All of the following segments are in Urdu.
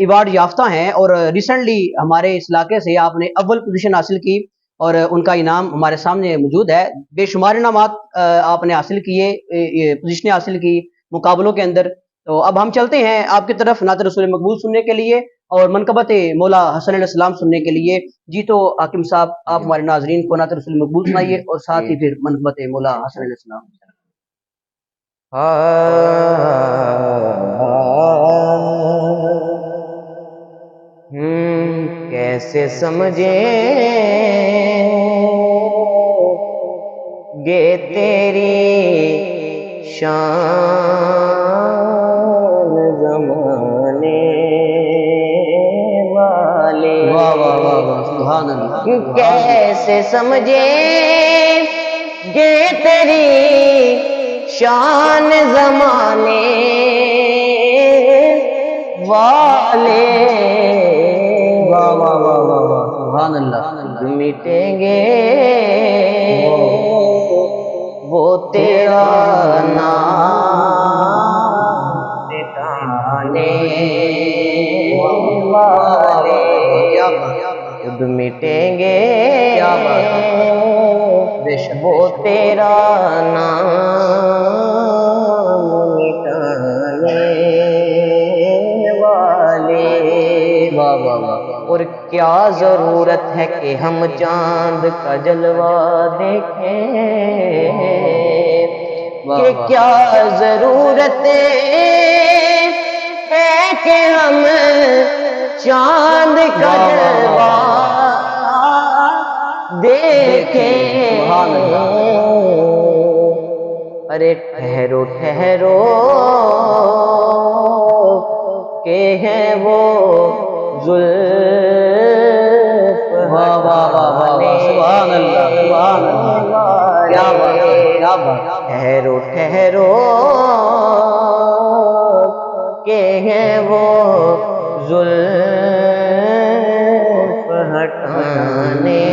ایوارڈ یافتہ ہیں اور ریسنٹلی ہمارے اس علاقے سے آپ نے اول پوزیشن حاصل کی اور ان کا انعام ہمارے سامنے موجود ہے. بے شمار انعامات آپ نے حاصل کیے، پوزیشنیں حاصل کی مقابلوں کے اندر. تو اب ہم چلتے ہیں آپ کی طرف نعت رسول مقبول سننے کے لیے اور منقبت مولا حسن علیہ السلام سننے کے لیے. جی تو حاکم صاحب آپ ہمارے ناظرین کو نعت رسول مقبول سنائیے اور ساتھ ہی پھر منقبت مولا حسن علیہ السلام. کیسے سمجھیں گے تیری شان زمانے والے، واہ واہ واہ واہ سبحان اللہ. کیسے سمجھیں گے تیری شان زمانے والے، واہ واہ واہ واہ واہ سبحان اللہ. مٹیں گے وہ تیرا نام مٹانے والے، خود مٹیں گے وہ تیرا نام مٹانے والے. اور کیا ضرورت ہے کہ ہم چاند کا جلوہ دیکھیں، کہ کیا ضرورت ہے کہ ہم چاند کا جلوہ دیکھیں. ارے ٹھہرو ٹھہرو کہ ہیں وہ زلف ہٹانے والے، ٹھہرو ٹھہرو کہ ہیں وہ زلف ہٹانے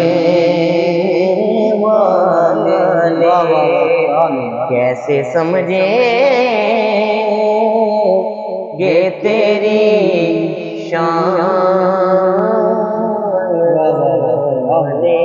والے. کیسے سمجھیں گے تیری شان والے.